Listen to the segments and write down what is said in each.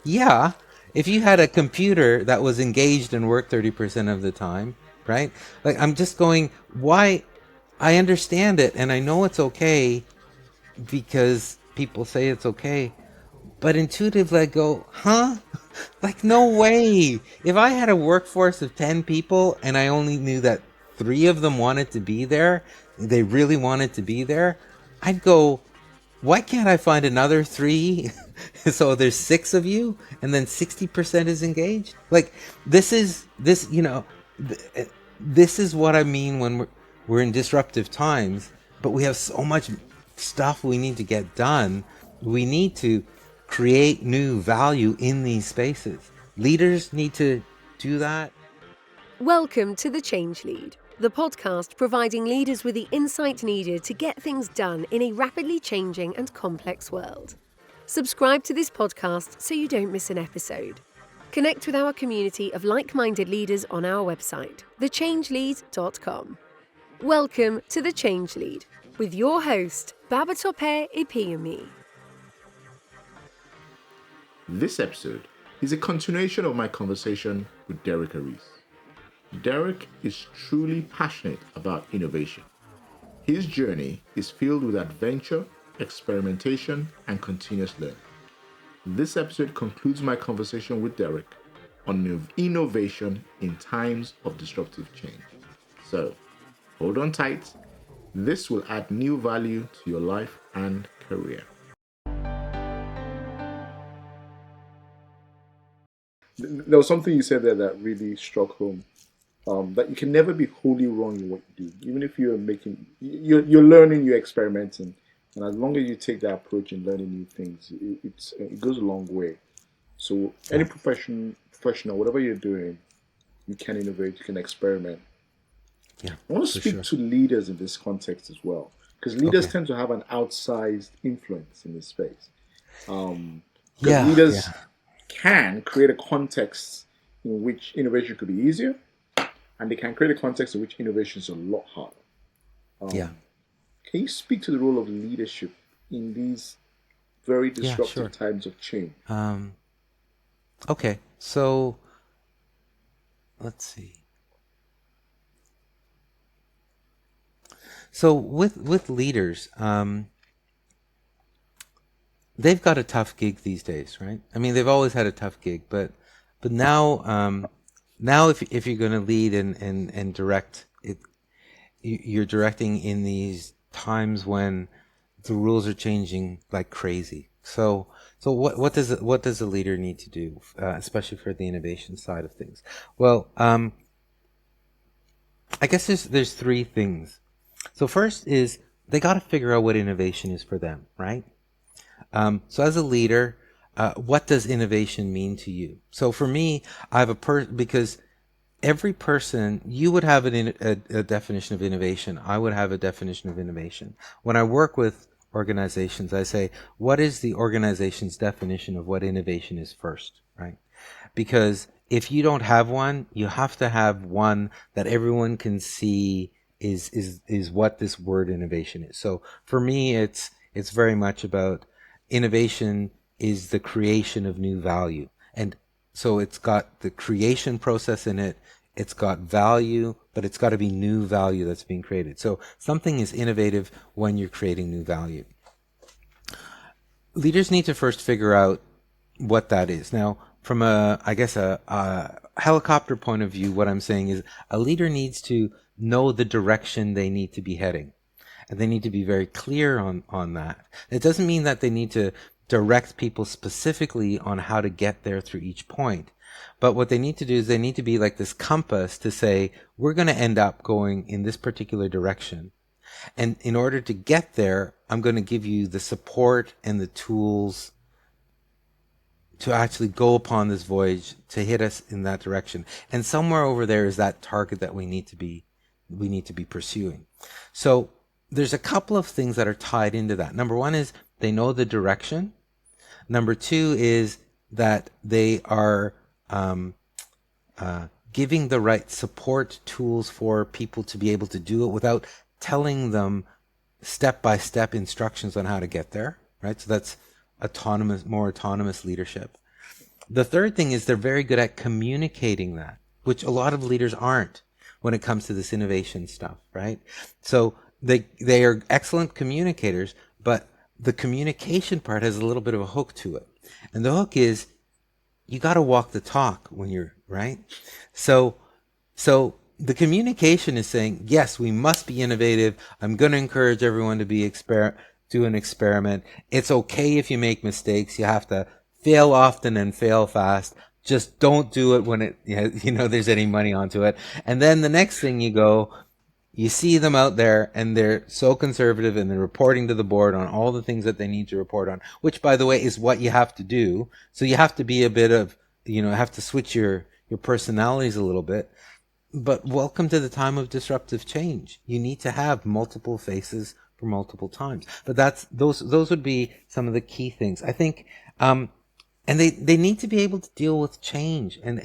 Yeah, if you had a computer that was engaged and worked 30% of the time, right? Like, I'm just going, why? I understand it and I know it's okay because people say it's okay. But intuitively, I go, huh? Like, no way. If I had a workforce of 10 people and I only knew that three of them wanted to be there, they really wanted to be there, I'd go, why can't I find another three? So there's six of you and then 60% is engaged. Like, this is what I mean when we're in disruptive times, but we have so much stuff we need to get done. We need to create new value in these spaces. Leaders need to do that. Welcome to The Change Lead, the podcast providing leaders with the insight needed to get things done in a rapidly changing and complex world. Subscribe to this podcast so you don't miss an episode. Connect with our community of like-minded leaders on our website, thechangelead.com. Welcome to The Change Lead with your host, Babatope Ipinyomi. This episode is a continuation of my conversation with Derek Aris. Derek is truly passionate about innovation. His journey is filled with adventure, experimentation, and continuous learning. This episode concludes my conversation with Derek on innovation in times of disruptive change. So, hold on tight. This will add new value to your life and career. There was something you said there that really struck home. That you can never be wholly wrong in what you do, even if you're learning, you're experimenting, and as long as you take that approach in learning new things, it goes a long way. So any Yeah, professional, whatever you're doing, you can innovate, you can experiment. yeah, I want to for speak sure. to leaders in this context as well, because leaders Okay. tend to have an outsized influence in this space. Because Yeah, leaders yeah, can create a context in which innovation could be easier, and they can create a context in which innovation is a lot harder. yeah, Can you speak to the role of leadership in these very yeah, disruptive sure. times of change? Um, okay, so let's see. So with leaders, they've got a tough gig these days, right? I mean, they've always had a tough gig, but now, now if you're going to lead and direct it, you're directing in these times when the rules are changing like crazy. So what does a leader need to do, especially for the innovation side of things? Well, I guess there's three things. So first is they got to figure out what innovation is for them, right? So as a leader, what does innovation mean to you? So for me, I have because every person, you would have a definition of innovation. I would have a definition of innovation. When I work with organizations, I say, what is the organization's definition of what innovation is first, right? Because if you don't have one, you have to have one that everyone can see is what this word innovation is. So for me, it's very much about innovation is the creation of new value. And so it's got the creation process in it, it's got value, but it's got to be new value that's being created. So something is innovative when you're creating new value. Leaders need to first figure out what that is. Now, from I guess a helicopter point of view, what I'm saying is a leader needs to know the direction they need to be heading. And they need to be very clear on that. It doesn't mean that they need to direct people specifically on how to get there through each point. But what they need to do is they need to be like this compass to say, we're going to end up going in this particular direction. And in order to get there, I'm going to give you the support and the tools to actually go upon this voyage to hit us in that direction. And somewhere over there is that target that we need to be pursuing. So there's a couple of things that are tied into that. Number one is they know the direction. Number two is that they are giving the right support tools for people to be able to do it without telling them step-by-step instructions on how to get there, right? So that's more autonomous leadership. The third thing is they're very good at communicating that, which a lot of leaders aren't when it comes to this innovation stuff, right? So they are excellent communicators, but the communication part has a little bit of a hook to it. And the hook is you got to walk the talk when you're, right? So the communication is saying, yes, we must be innovative. I'm going to encourage everyone to do an experiment. It's okay if you make mistakes. You have to fail often and fail fast. Just don't do it when there's any money onto it. And then the next thing you see them out there and they're so conservative and they're reporting to the board on all the things that they need to report on, which by the way is what you have to do. So you have to be a bit of, have to switch your personalities a little bit. But welcome to the time of disruptive change. You need to have multiple faces for multiple times. But those would be some of the key things. I think, and they need to be able to deal with change and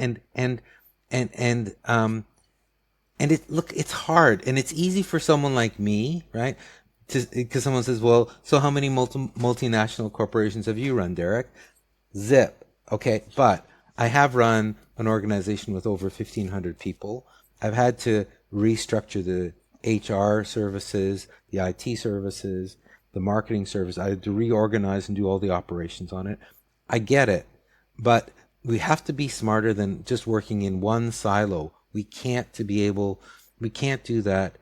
it's hard and it's easy for someone like me, right? Because someone says, well, so how many multinational corporations have you run, Derek? Zip. Okay. But I have run an organization with over 1,500 people. I've had to restructure the HR services, the IT services, the marketing service. I had to reorganize and do all the operations on it. I get it. But we have to be smarter than just working in one silo. We can't do that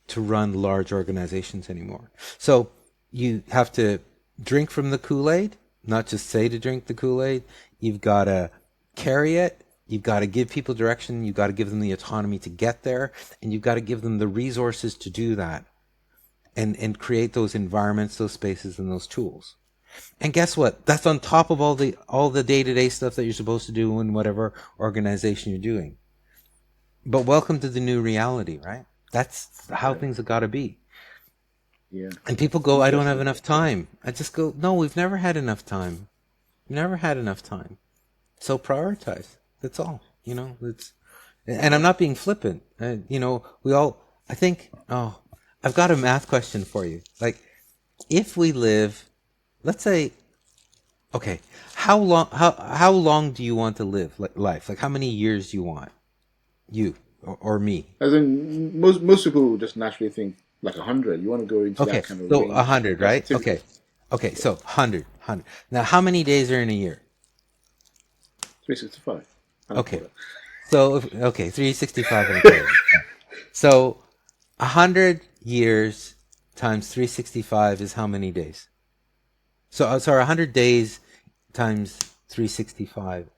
to run large organizations anymore. So you have to drink from the Kool-Aid, not just say to drink the Kool-Aid. You've got to carry it. You've got to give people direction. You've got to give them the autonomy to get there. And you've got to give them the resources to do that and create those environments, those spaces, and those tools. And guess what? That's on top of all the day-to-day stuff that you're supposed to do in whatever organization you're doing. But welcome to the new reality, right? That's how things have got to be. Yeah. And people go, I don't have enough time. I just go, no, we've never had enough time. We've never had enough time. So prioritize. That's all. And I'm not being flippant. I've got a math question for you. Like, if we live, let's say, okay, how long do you want to live life? Like, how many years do you want? You or me? As in, most people just naturally think like 100. You want to go into Okay, that kind of so range. 100, right? Okay, so 100. Now, how many days are in a year? 365. Okay, so 365 and a quarter. So 100 years times 365 is how many days? So, sorry, 100 days times 365.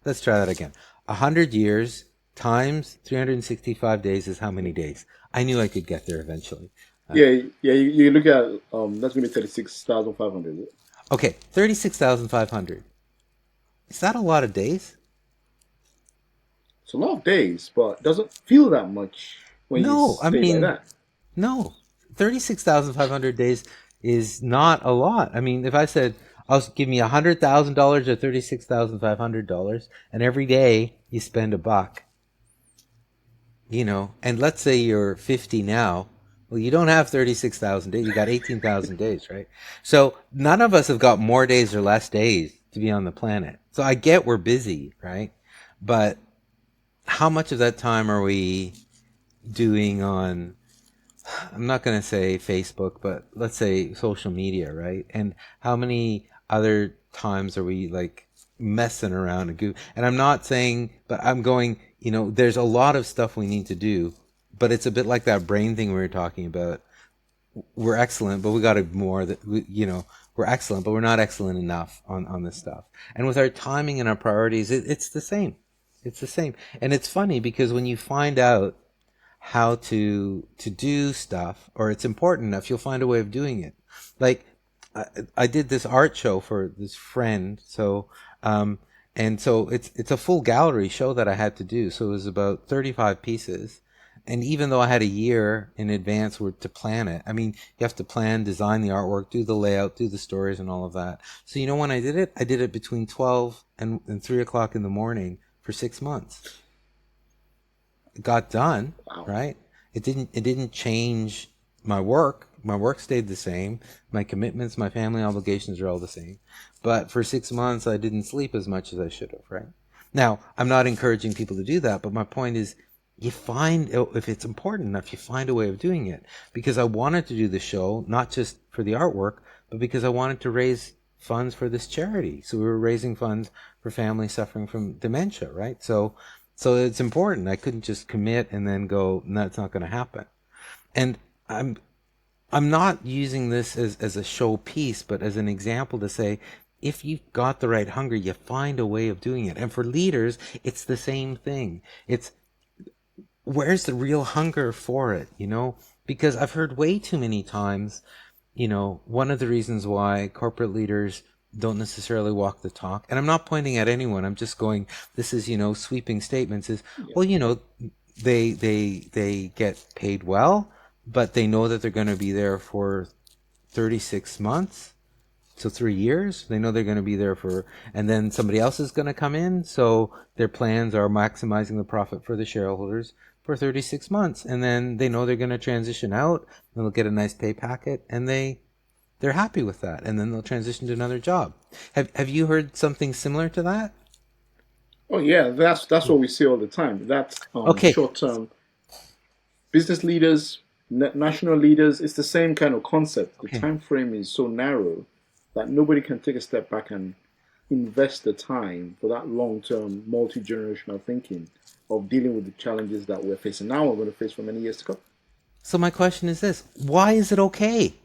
Let's try that again. 100 years times 365 days is how many days? I knew I could get there eventually. Yeah. You look at that's gonna be 36,500. Okay, 36,500. Is that a lot of days? It's a lot of days, but it doesn't feel that much when you No, I say it like mean, that. no. 36,500 days is not a lot. I mean, if I said, give me $100,000 or $36,500, and every day you spend $1, and let's say you're 50 now, well, you don't have 36,000 days. You got 18,000 days, right? So none of us have got more days or less days to be on the planet. So I get we're busy, right? But how much of that time are we doing on, I'm not going to say Facebook, but let's say social media, right? And how many other times are we like messing around and I'm not saying, but I'm going, there's a lot of stuff we need to do, but it's a bit like that brain thing we were talking about. We're excellent, but we got to more that we're excellent, but we're not excellent enough on this stuff. And with our timing and our priorities, it's the same. It's the same. And it's funny because when you find out how to do stuff, or it's important enough, you'll find a way of doing it. Like I did this art show for this friend, so and so it's a full gallery show that I had to do. So it was about 35 pieces. And even though I had a year in advance to plan it, I mean, you have to plan, design the artwork, do the layout, do the stories and all of that. So when I did it between 12 and 3 o'clock in the morning for 6 months. It got done, Wow. right? It didn't change my work. My work stayed the same. My commitments, my family obligations are all the same. but for 6 months I didn't sleep as much as I should have, right? Now, I'm not encouraging people to do that, but my point is, you find, if it's important enough, you find a way of doing it. Because I wanted to do the show, not just for the artwork, but because I wanted to raise funds for this charity. So we were raising funds for families suffering from dementia, right? So it's important. I couldn't just commit and then go, no, it's not going to happen. And I'm not using this as a showpiece, but as an example to say, if you've got the right hunger, you find a way of doing it. And for leaders, it's the same thing. It's, where's the real hunger for it, Because I've heard way too many times, one of the reasons why corporate leaders don't necessarily walk the talk, and I'm not pointing at anyone, I'm just going, this is, sweeping statements, is, well, they get paid well, but they know that they're going to be there for 36 months. So 3 years, they know they're going to be there and then somebody else is going to come in. So their plans are maximizing the profit for the shareholders for 36 months. And then they know they're going to transition out and they'll get a nice pay packet and they're happy with that. And then they'll transition to another job. Have you heard something similar to that? Oh yeah, that's what we see all the time. That's Okay. short-term business leaders, national leaders. It's the same kind of concept. The Okay. time frame is so narrow that nobody can take a step back and invest the time for that long-term, multi-generational thinking of dealing with the challenges that we're facing now. We're going to face for many years to come. So my question is this: why is it okay?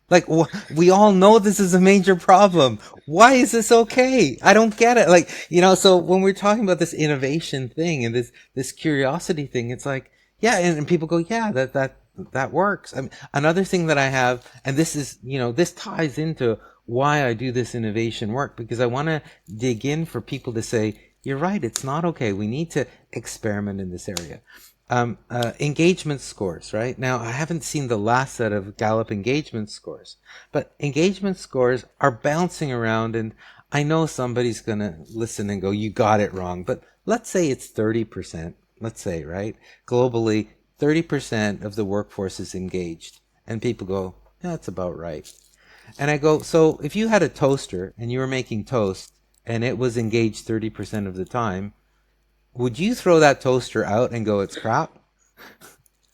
Like, we all know this is a major problem. Why is this okay? I don't get it. Like, so when we're talking about this innovation thing and this curiosity thing, it's like, yeah, and people go, yeah, that works. I mean, another thing that I have, and this is, this ties into why I do this innovation work, because I want to dig in for people to say, you're right, it's not okay. We need to experiment in this area. Engagement scores, right? Now, I haven't seen the last set of Gallup engagement scores, but engagement scores are bouncing around, and I know somebody's going to listen and go, you got it wrong, but let's say it's 30%, let's say, right? Globally, 30% of the workforce is engaged, and people go, yeah, that's about right. And I go, so if you had a toaster and you were making toast and it was engaged 30% of the time, would you throw that toaster out and go, it's crap?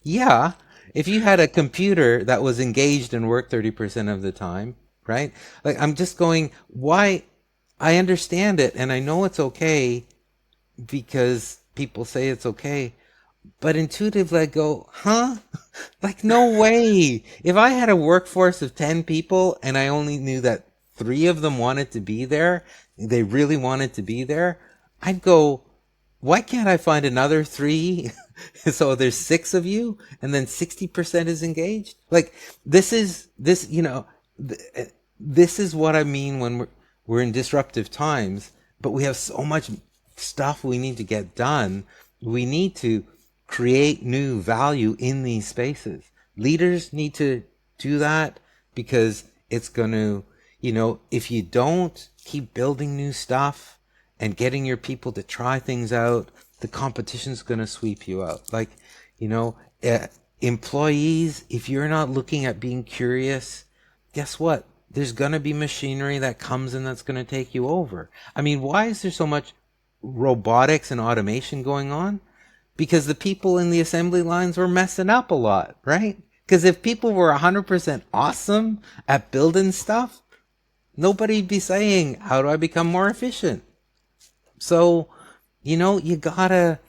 Yeah. If you had a computer that was engaged and worked 30% of the time, right? Like, I'm just going, why? I understand it and I know it's okay because people say it's okay. But intuitively I go, huh? Like, no way. If I had a workforce of 10 people and I only knew that 3 of them wanted to be there, they really wanted to be there, I'd go, why can't I find another 3? So there's 6 of you and then 60% is engaged. Like, this is what I mean when we're in disruptive times, but we have so much stuff we need to get done. We need to create new value in these spaces. Leaders need to do that because it's going to, if you don't keep building new stuff and getting your people to try things out, the competition's going to sweep you out. Like, employees, if you're not looking at being curious, guess what? There's going to be machinery that comes in that's going to take you over. I mean, why is there so much robotics and automation going on? Because the people in the assembly lines were messing up a lot, right? Because if people were 100% awesome at building stuff, nobody'd be saying, how do I become more efficient? So, you gotta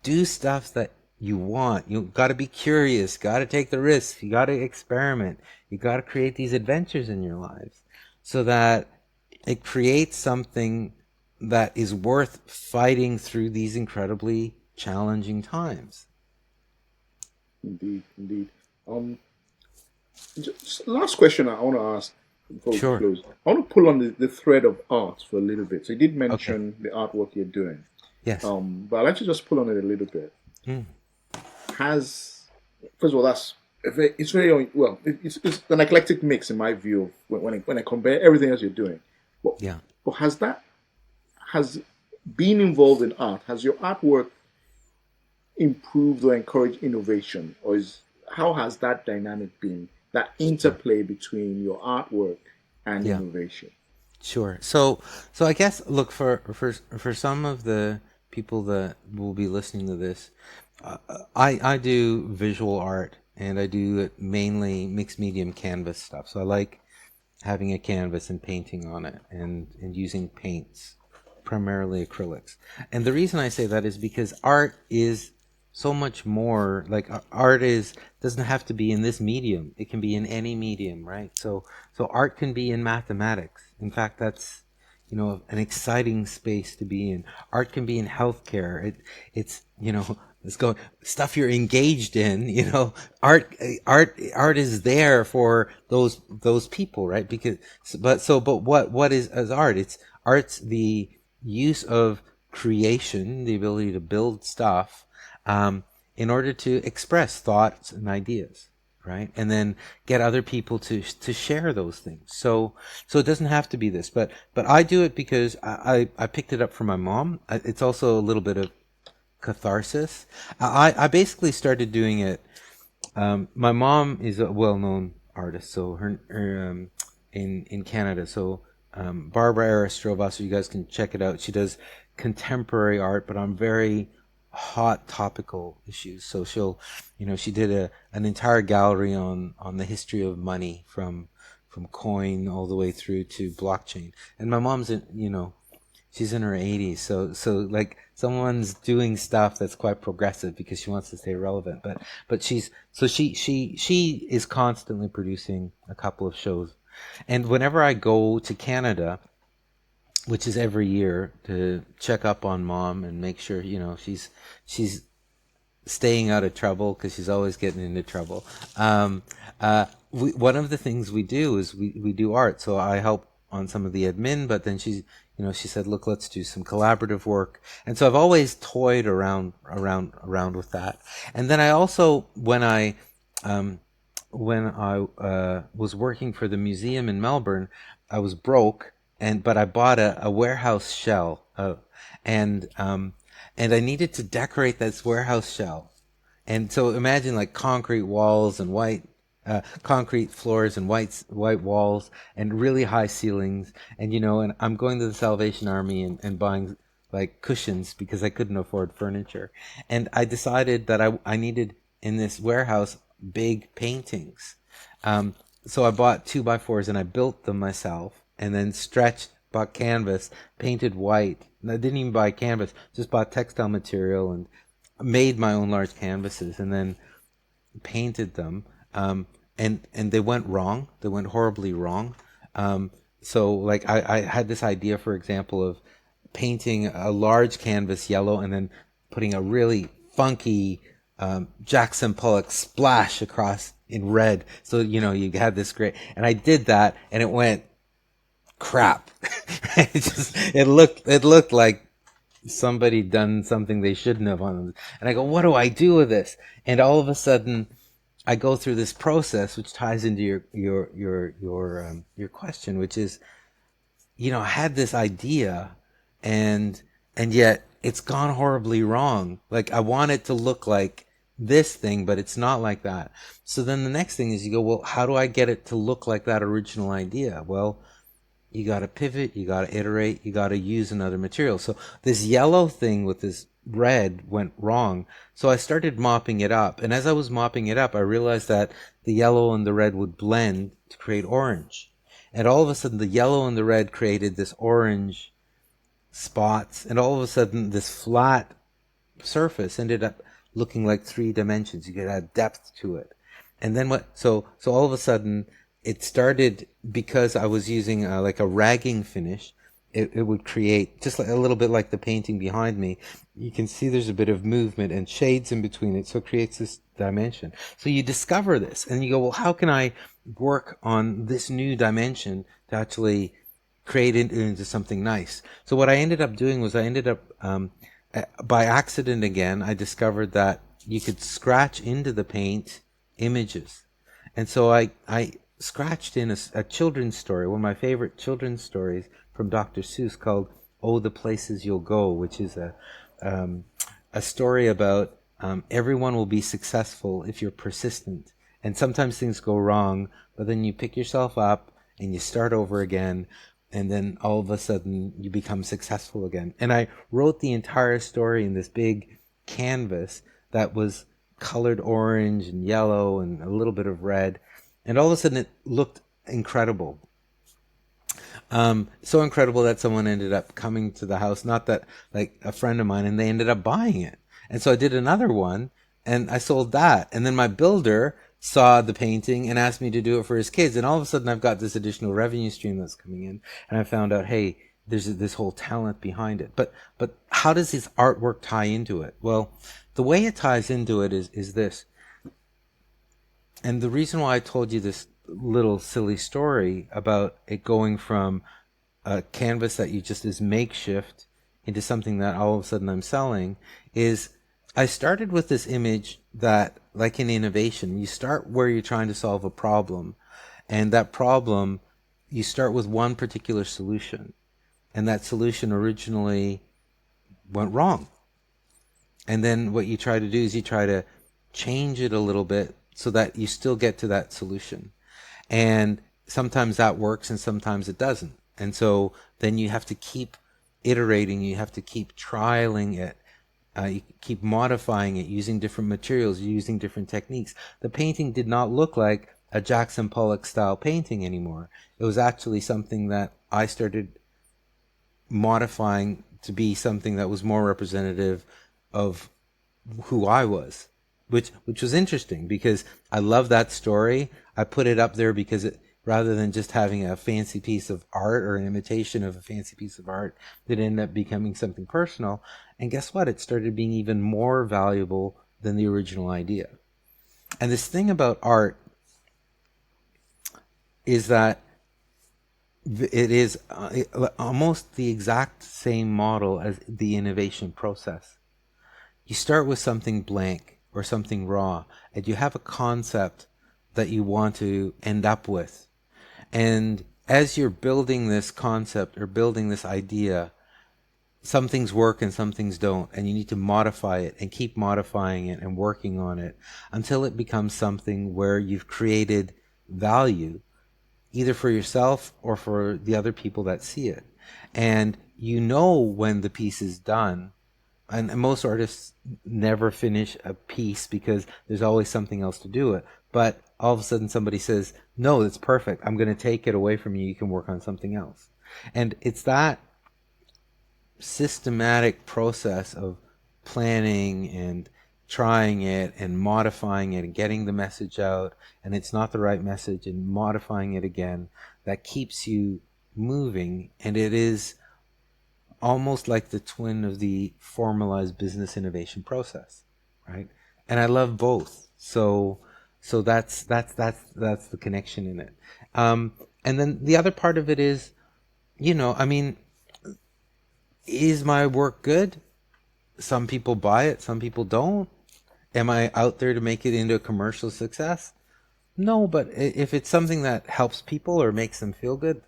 do stuff that you want. You gotta be curious, gotta take the risks, you gotta experiment, you gotta create these adventures in your lives so that it creates something that is worth fighting through these incredibly challenging times. Indeed, indeed. Just last question I want to ask before we Sure. close. I want to pull on the thread of art for a little bit. So you did Okay. mention the artwork you're doing. Yes. But I'd like to just pull on it a little bit. Mm. First of all, it's very well. It's an eclectic mix in my view of when I compare everything else you're doing. But Yeah. but has being involved in art, has your artwork improved or encouraged innovation, or how has that dynamic been? That interplay between your artwork and Yeah. innovation. Sure. So I guess look for some of the people that will be listening to this, I do visual art and I do it mainly mixed medium canvas stuff. So I like having a canvas and painting on it and using paints, primarily acrylics. And the reason I say that is because art is so much more. Like art is doesn't have to be in this medium. It can be in any medium, right? So art can be in mathematics. In fact, that's an exciting space to be in. Art can be in healthcare. It's let's go stuff you're engaged in. Art is there for those people, right? But what is as art? Art's the use of creation, the ability to build stuff, in order to express thoughts and ideas, right? And then get other people to share those things. So it doesn't have to be this, but I do it because I picked it up from my mom. It's also a little bit of catharsis. I basically started doing it. My mom is a well-known artist, so her in Canada. So Barbara Aristrovas, you guys can check it out. She does contemporary art, but on very hot topical issues. So she did an entire gallery on the history of money from coin all the way through to blockchain. And my mom's she's in her 80s, so like someone's doing stuff that's quite progressive because she wants to stay relevant. But she is constantly producing a couple of shows, and whenever I go to Canada, which is every year, to check up on mom and make sure she's staying out of trouble because she's always getting into trouble. One of the things we do is we do art. So I help on some of the admin, but then she said, look, let's do some collaborative work. And so I've always toyed around with that. And then I also, when I was working for the museum in Melbourne, I was broke, but I bought a warehouse shell, and I needed to decorate this warehouse shell. And so imagine like concrete walls and white concrete floors and white walls and really high ceilings, and I'm going to the Salvation Army and buying like cushions because I couldn't afford furniture. And I decided that I needed in this warehouse big paintings. So I bought 2x4s and I built them myself, and then bought canvas, painted white. And I didn't even buy canvas, just bought textile material and made my own large canvases and then painted them. And they went wrong. They went horribly wrong. So like I had this idea, for example, of painting a large canvas yellow and then putting a really funky Jackson Pollock splash across in red. So, you had this great, and I did that and it went crap. It looked like somebody done something they shouldn't have on them. And I go, what do I do with this? And all of a sudden I go through this process, which ties into your question, which is, I had this idea and yet it's gone horribly wrong. Like I want it to look like this thing, but it's not like that. So then the next thing is you go, well, how do I get it to look like that original idea? Well, you got to pivot, you got to iterate, you got to use another material. So this yellow thing with this red went wrong. So I started mopping it up. And as I was mopping it up, I realized that the yellow and the red would blend to create orange. And all of a sudden, the yellow and the red created this orange spots. And all of a sudden, this flat surface ended up looking like 3 dimensions. You could add depth to it. And then so all of a sudden, it started, because I was using like a ragging finish, it would create just like a little bit like the painting behind me. You can see there's a bit of movement and shades in between it, so it creates this dimension. So you discover this and you go, well, how can I work on this new dimension to actually create it into something nice? So what I ended up doing was by accident again, I discovered that you could scratch into the paint images. And so I scratched in a children's story, one of my favorite children's stories from Dr. Seuss, called "Oh, the Places You'll Go," which is a story about everyone will be successful if you're persistent. And sometimes things go wrong, but then you pick yourself up and you start over again. and then all of a sudden you become successful again. And I wrote the entire story in this big canvas that was colored orange and yellow and a little bit of red, and all of a sudden it looked incredible. So incredible that someone ended up coming to the house, not that, like a friend of mine, and they ended up buying it. And so I did another one and I sold that. And then my builder saw the painting and asked me to do it for his kids. And all of a sudden I've got this additional revenue stream that's coming in. And I found out, hey, there's this whole talent behind it. But how does this artwork tie into it? Well, the way it ties into it is this. And the reason why I told you this little silly story about it going from a canvas that you just is makeshift into something that all of a sudden I'm selling is I started with this image that, like in innovation, you start where you're trying to solve a problem, and that problem, you start with one particular solution, and that solution originally went wrong. And then what you try to do is you try to change it a little bit so that you still get to that solution. And sometimes that works and sometimes it doesn't. And so then you have to keep iterating, you have to keep trialing it, you keep modifying it, using different materials, using different techniques. The painting did not look like a Jackson Pollock style painting anymore. It was actually something that I started modifying to be something that was more representative of who I was, which was interesting because I love that story. I put it up there because rather than just having a fancy piece of art or an imitation of a fancy piece of art, it ended up becoming something personal. And guess what? It started being even more valuable than the original idea. And this thing about art is that it is almost the exact same model as the innovation process. You start with something blank or something raw, and you have a concept that you want to end up with. And as you're building this concept or building this idea, some things work and some things don't, and you need to modify it and keep modifying it and working on it until it becomes something where you've created value, either for yourself or for the other people that see it. And you know when the piece is done. And most artists never finish a piece because there's always something else to do it. But all of a sudden somebody says, no, it's perfect. I'm going to take it away from you. You can work on something else. And it's that systematic process of planning and trying it and modifying it and getting the message out, and it's not the right message, and modifying it again, that keeps you moving. And it is almost like the twin of the formalized business innovation process, right? And I love both. So that's the connection in it. And then the other part of it is, is my work good? Some people buy it, some people don't. Am I out there to make it into a commercial success? No, but if it's something that helps people or makes them feel good,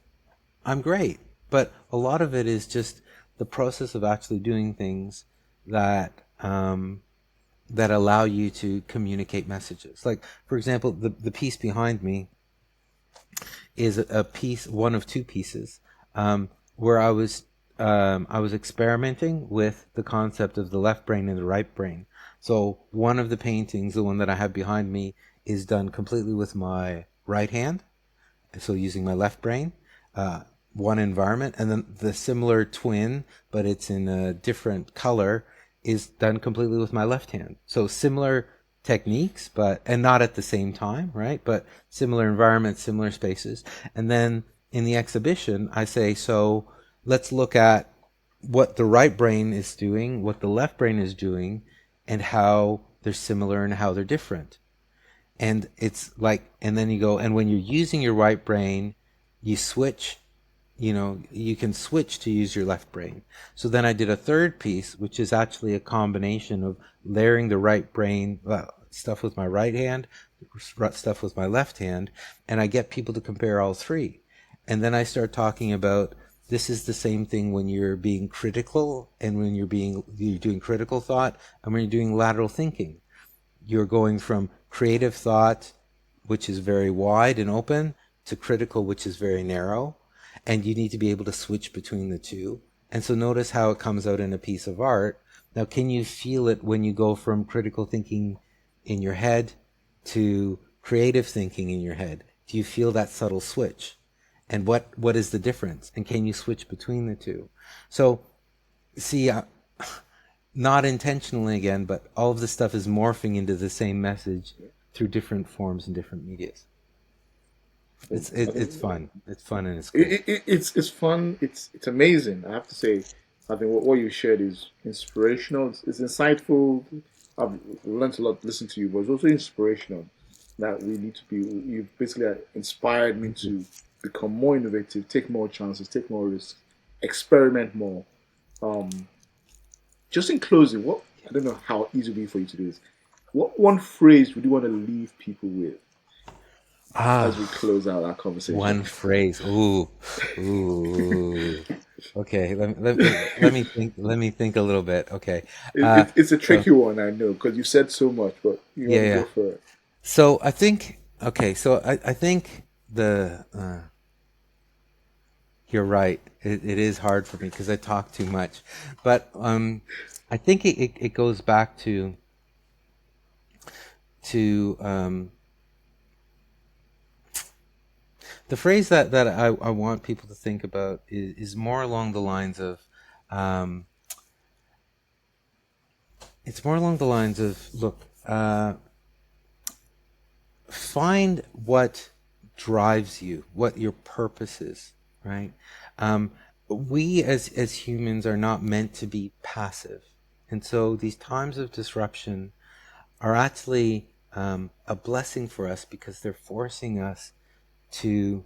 I'm great. But a lot of it is just the process of actually doing things that that allow you to communicate messages. Like, for example, the piece behind me is a piece, one of two pieces, where I was experimenting with the concept of the left brain and the right brain. So one of the paintings, the one that I have behind me, is done completely with my right hand, so using my left brain. One environment, and then the similar twin, but it's in a different color, is done completely with my left hand. So similar techniques, and not at the same time, right? But similar environments, similar spaces. And then in the exhibition, I say, so let's look at what the right brain is doing, what the left brain is doing, and how they're similar and how they're different. And it's like, and then you go, and when you're using your right brain, you switch, you can switch to use your left brain. So then I did a third piece, which is actually a combination of layering the right brain stuff with my right hand, stuff with my left hand, and I get people to compare all three. And then I start talking about, this is the same thing when you're being critical, and when you're doing critical thought, and when you're doing lateral thinking. You're going from creative thought, which is very wide and open, to critical, which is very narrow. and you need to be able to switch between the two. And so notice how it comes out in a piece of art. Now, can you feel it when you go from critical thinking in your head to creative thinking in your head? Do you feel that subtle switch? And what is the difference? And can you switch between the two? So, see, not intentionally again, but all of this stuff is morphing into the same message through different forms and different medias. It's fun. It's fun and it's cool. It's fun. It's amazing. I have to say, I think what you shared is inspirational. It's insightful. I've learned a lot listening to you, but it's also inspirational. That we need to be. You've basically inspired me to become more innovative, take more chances, take more risks, experiment more. Just in closing, what I don't know how easy it will be for you to do this. What one phrase would you want to leave people with as we close out our conversation? One phrase. Ooh. Okay, let me think. Let me think a little bit. Okay, it's a tricky one, I know, because you said so much, but you want to go for it. So I think. Okay, so I think you're right. It is hard for me because I talk too much, but I think it goes back to the phrase that I want people to think about is more along the lines of it's more along the lines of look, find what drives you, what your purpose is, right? We as humans are not meant to be passive, and so these times of disruption are actually a blessing for us because they're forcing us to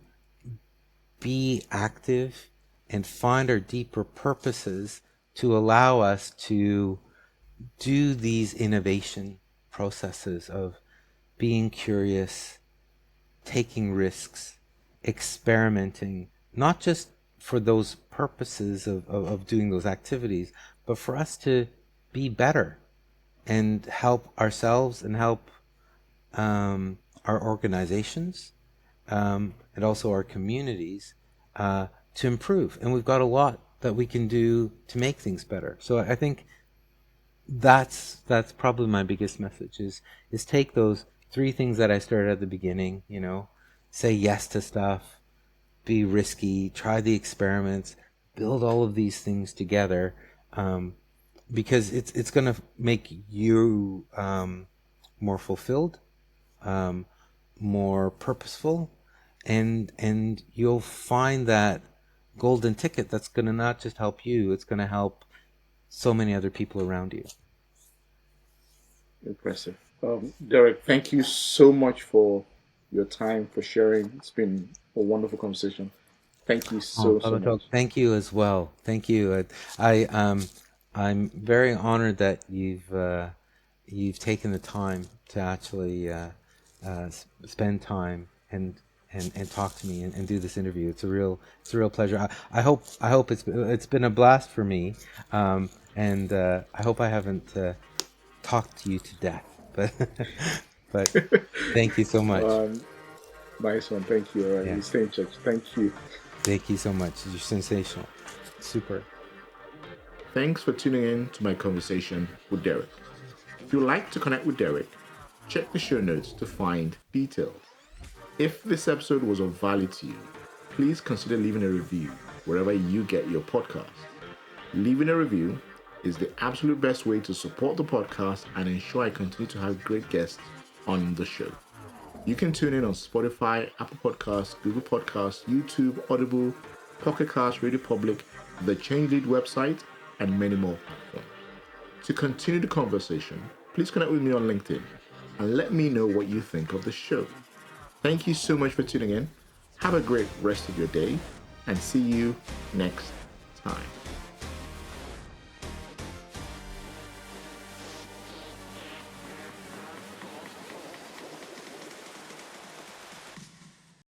be active and find our deeper purposes to allow us to do these innovation processes of being curious, taking risks, experimenting, not just for those purposes of doing those activities, but for us to be better and help ourselves and help our organizations and also our communities to improve. And we've got a lot that we can do to make things better. So I think that's probably my biggest message is take those 3 things that I started at the beginning, say yes to stuff, be risky, try the experiments, build all of these things together, because it's going to make you more fulfilled, more purposeful, and you'll find that golden ticket that's going to not just help you, it's going to help so many other people around you. Impressive. Derek, thank you so much for your time, for sharing. It's been a wonderful conversation. Thank you so much. Thank you as well. Thank you. I'm very honored that you've taken the time to actually spend time and talk to me and do this interview. It's a real pleasure. I hope it's been a blast for me, and I hope I haven't talked to you to death. But thank you so much. Nice one. Thank you. All right, we stay in touch. Thank you. Thank you so much. You're sensational. Super. Thanks for tuning in to my conversation with Derek. If you'd like to connect with Derek, check the show notes to find details. If this episode was of value to you, please consider leaving a review wherever you get your podcast. Leaving a review is the absolute best way to support the podcast and ensure I continue to have great guests on the show. You can tune in on Spotify, Apple Podcasts, Google Podcasts, YouTube, Audible, Pocket Casts, Radio Public, the Change Lead website, and many more platforms. To continue the conversation, please connect with me on LinkedIn and let me know what you think of the show. Thank you so much for tuning in. Have a great rest of your day and see you next time.